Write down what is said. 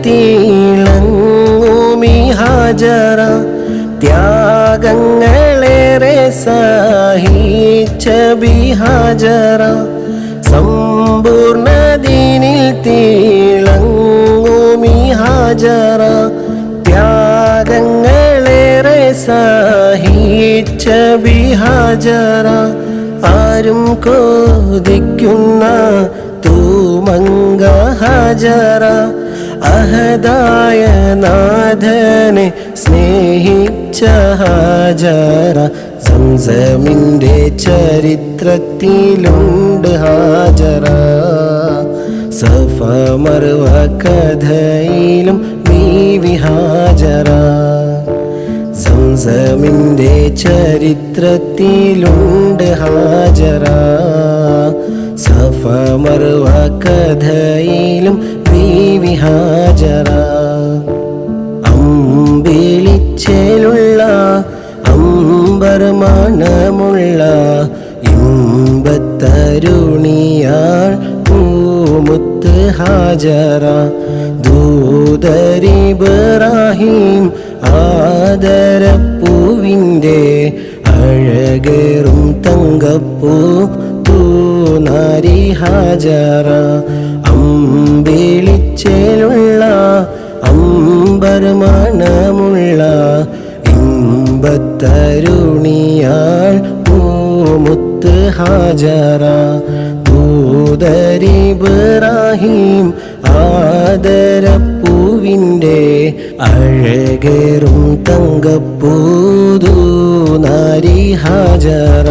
തിളങ്ങുമി ഹാജറ ത്യാഗങ്ങളേറെ സഹിച്ച ബിഹാജറ സമ്പൂർണ്ണ ദീനിൽ തിളങ്ങുമി ഹാജറ ത്യാഗങ്ങളേറെ സഹിച്ച ബിഹാജറ ആരും കൊതിക്കുന്ന തൂമങ്ക ഹാജറ അഹദായ നാഥനെ സ്നേഹിച്ച ഹാജറ സംസമിൻ്റെ ചരിത്രത്തിലുണ്ട് ഹാജറ സഫ മർവ കഥയിലും ബീവി ഹാജറ സംസമിൻ്റെ ചരിത്രത്തിലുണ്ട് ഹാജറ സഫ മർവ കഥയിലും ബീവി ഹാജറ അമ്പിളിച്ചേലുള്ള അമ്പർ മണമുള്ള ഇമ്പത്തരുണിയാൾ പൂമുത്ത് ഹാജറ ദൂതരിബ്രാഹിം ആദരപ്പൂവിൻ്റെ അഴകേറും തങ്കപ്പൂ തൂനാരി ഹാജറ അമ്പിളിച്ചേലുള്ള അമ്പർ മണമുള്ള ഇമ്പത്തരുണിയാൾ പൂമുത്ത് ഹാജറ ദൂതരിബ്രാഹിം ആദരപ്പൂവിൻ്റെ അഴകേറും തങ്കപ്പൂതു നാരി ഹാജറ